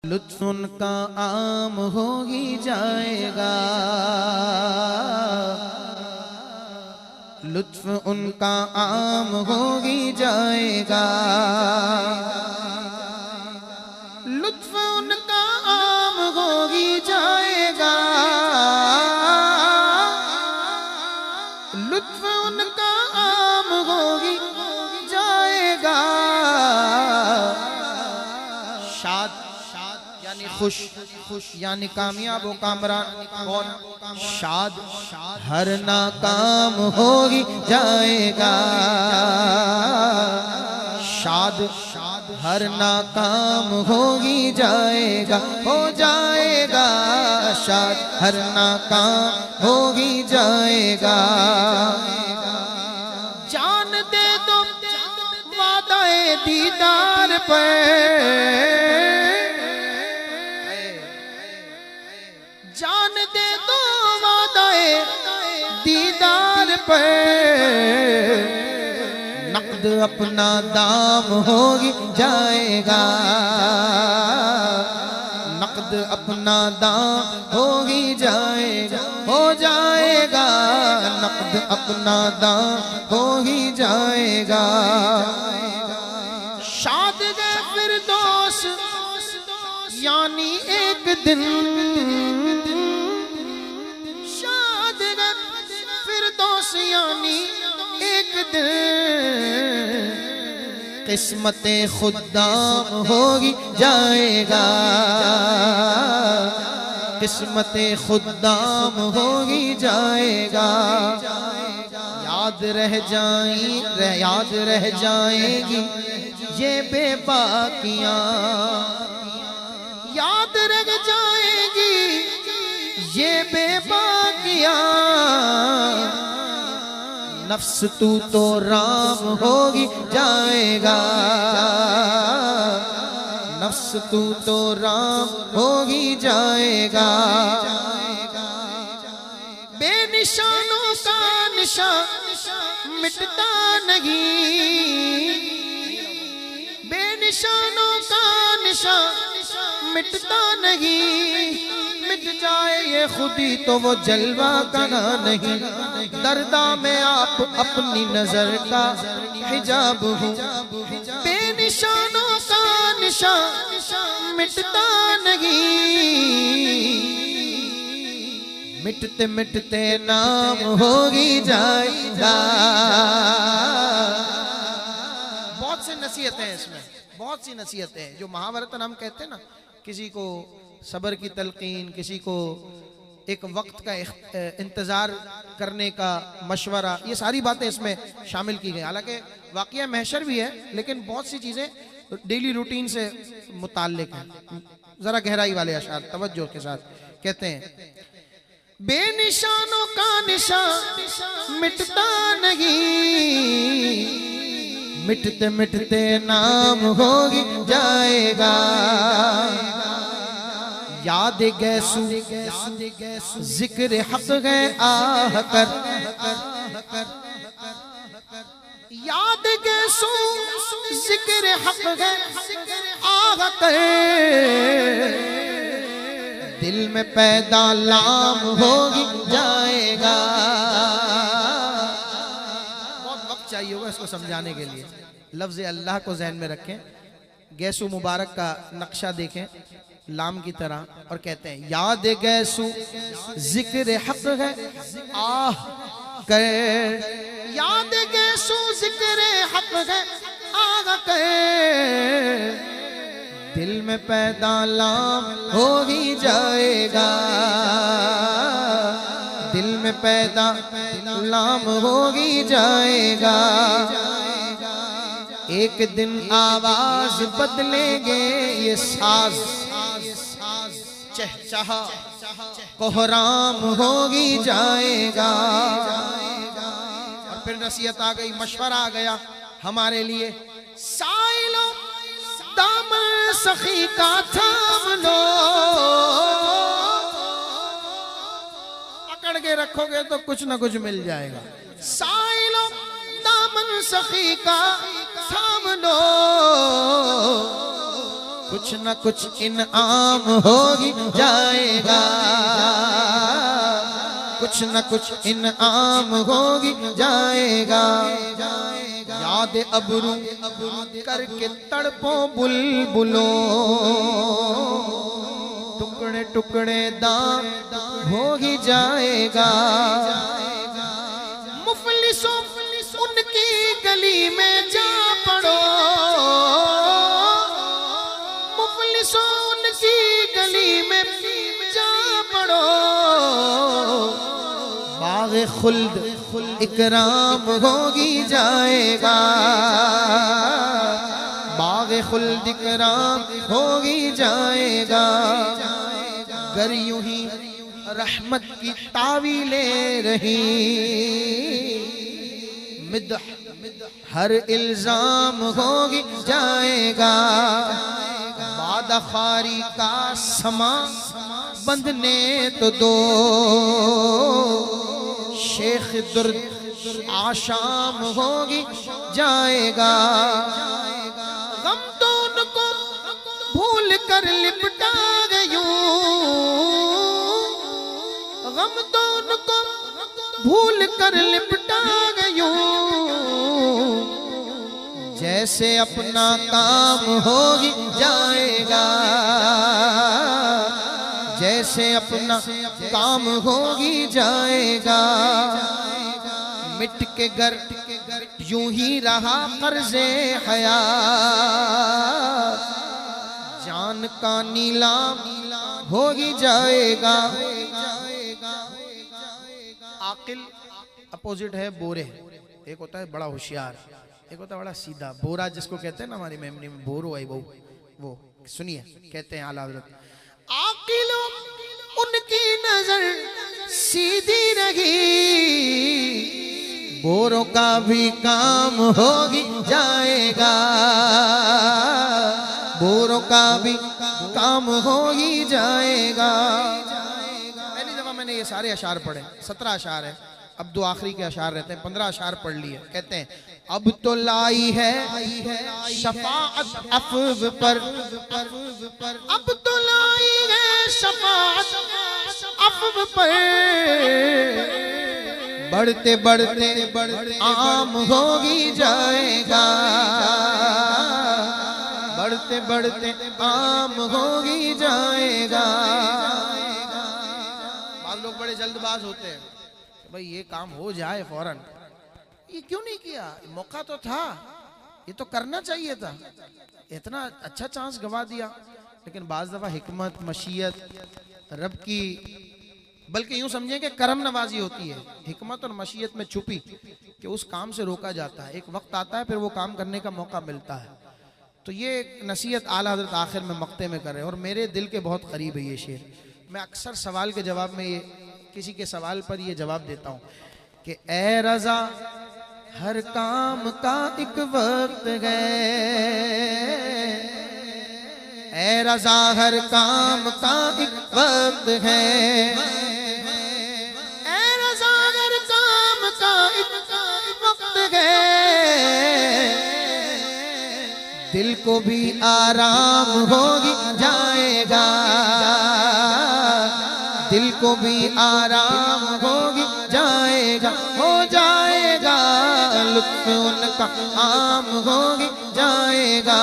लुत्फ उनका आम हो ही जाएगा, लुत्फ उनका आम हो ही जाएगा, लुत्फ उनका आम हो ही जाएगा, लुत्फ उनका आम हो ही जाएगा। शाद यानी खुश, खुश यानी कामयाब हो कामरान कौन? शाद हर नाकाम हो ही जाएगा, शाद हर नाकाम हो ही जाएगा, हो जाएगा, शाद हर नाकाम हो ही जाएगा। जान दे दो वादाए दीदार पर, जान दे दो वादाए दीदार पर, नक़द अपना दाम हो ही जाएगा, नक़द अपना दाम हो ही जाएगा, हो जाएगा, नक़द अपना दाम हो ही जाएगा। शाद गए फिरदौस यानी एक दिन, शाद गए फिरदौस यानी एक दिन, किस्मते खुदाम हो ही जाएगा, किस्मते खुदाम हो ही जाएगा। याद रह जाएगी ये बेबाकियां, याद रह जाएगी ये बेबाकियां। नफ्स तू तो राम होगी जाएगा, नफ्स तू तो राम होगी जाएगा। बेनिशानों का निशान मिटता नहीं, बेनिशानों का निशान मिटता नहीं, मिट जाए ये खुदी तो वो जलवा कहाँ नहीं। दर्दा में आप अपनी नजर का हिजाब हूँ, बेनिशानों का निशान मिटता नहीं, मिटते मिटते नाम होगी जाएगा। बहुत सी नसीहतें हैं इसमें, बहुत सी नसीहतें हैं जो महाभारतन हम कहते हैं ना, किसी को सब्र की तलकीन, किसी को एक वक्त का इंतज़ार करने का मशवरा, ये सारी बातें इसमें शामिल की गई। हालांकि वाक़या महशर भी है, लेकिन बहुत सी चीज़ें डेली रूटीन से मुताल्लिक हैं। ज़रा गहराई वाले अशार तवज्जो के साथ कहते हैं, बेनिशानों का निशान मिटता नहीं, मिटते मिटते नाम होगी जाएगा। याद गैसू जिक्र हक है आह कर, याद गैसू जिक्र हक है आह कर, दिल में पैदा लाम होगी जाएगा। बहुत वक्त चाहिए होगा इसको समझाने के लिए। लफ्ज़ अल्लाह को ज़हन में रखें, गैसू मुबारक का नक्शा देखें लाम की तरह, और कहते हैं याद गैसू जिक्र हक है आह कर, याद गैसू जिक्र हक है आह कर, दिल में पैदा लाम हो ही जाएगा, दिल में पैदा लाम हो ही जाएगा। एक दिन आवाज बदलेंगे ये साज, चहचहा कोहराम होगी जाएगा। और फिर नसीहत आ गई, मशवरा आ गया हमारे लिए, साइलो दामन सखी का थाम लो, पकड़ के रखोगे तो कुछ ना कुछ मिल जाएगा। साइलो दामन सखी का थाम लो, कुछ न कुछ इनाम होगी जाएगा, कुछ न कुछ इनाम होगी जाएगा। याद अबरू करके तड़पों बुलबुलों, टुकड़े टुकड़े दाम होगी जाएगा। मुफलिसों उनकी गली में जा पड़ो, मुफलिसों उनकी गली में जा पड़ो। बाग़े खुल्द इकराम होगी जाएगा, बाग़े खुल्द इकराम होगी जाएगा। गर यूं ही रहमत की तावीलें रही, मिदह हर इल्जाम होगी जाएगा। वादा खारी का समा बंधने तो दो, शेख दुर्द आशाम होगी जाएगा। गम तो उनको भूल कर लिपटा गयूं, गम तो उनको भूल कर लिपटा गयूं। जैसे अपना काम होगी जाएगा, जैसे अपना काम होगी जाएगा। मिट के गर यूं ही रहा कर्ज़े हया, जान का नीलाम होगी जाएगा। आकिल अपोजिट है बोरे। एक होता है बड़ा होशियार, एक होता है बड़ा सीधा। बोरा जिसको कहते हैं ना, हमारी मेमनी में बोरो है वो सुनिए, कहते हैं आला हज़रत, आकिलों उनकी नजर सीधी रही, बोरों का भी काम होगी जाएगा, बोरों का भी काम होगी जाएगा। पहली दफा मैंने ये सारे अशार पढ़े, 17 अशार है, अब 2 आखिरी के अशार रहते हैं, 15 अशार पढ़ लिए। कहते हैं अब तो लाई है शफाअत अफ़व पर, अब तो लाई है शफाअत अफ़व पर। बढ़ते बढ़ते आम होगी जाएगा, बढ़ते बढ़ते आम होगी जाएगा। बाद लोग बड़े जल्दबाज होते हैं, भाई ये काम हो जाए फौरन, ये क्यों नहीं किया, मौका तो था, ये तो करना चाहिए था, इतना अच्छा चांस गवा दिया। लेकिन बाज़ दफ़ा हिकमत मशीयत रब की, बल्कि यूं समझें कि करम नवाजी होती है, हिकमत और मशीयत में छुपी, कि उस काम से रोका जाता है। एक वक्त आता है फिर वो काम करने का मौका मिलता है। तो ये नसीहत आला हज़रत आखिर में मक्ते में कर रहे हैं, और मेरे दिल के बहुत करीब है ये शेर। मैं अक्सर सवाल के जवाब में ये, किसी के सवाल पर ये जवाब देता हूँ कि ए रज़ा हर काम का एक वक्त है, ए रज़ा हर काम का एक वक्त है, ए रज़ा हर काम का एक वक्त है। दिल को भी आराम होगी जाएगा, दिल को भी आराम होगी जाएगा, हो जाएगा लुत्फ़ उनका आम होगी जाएगा।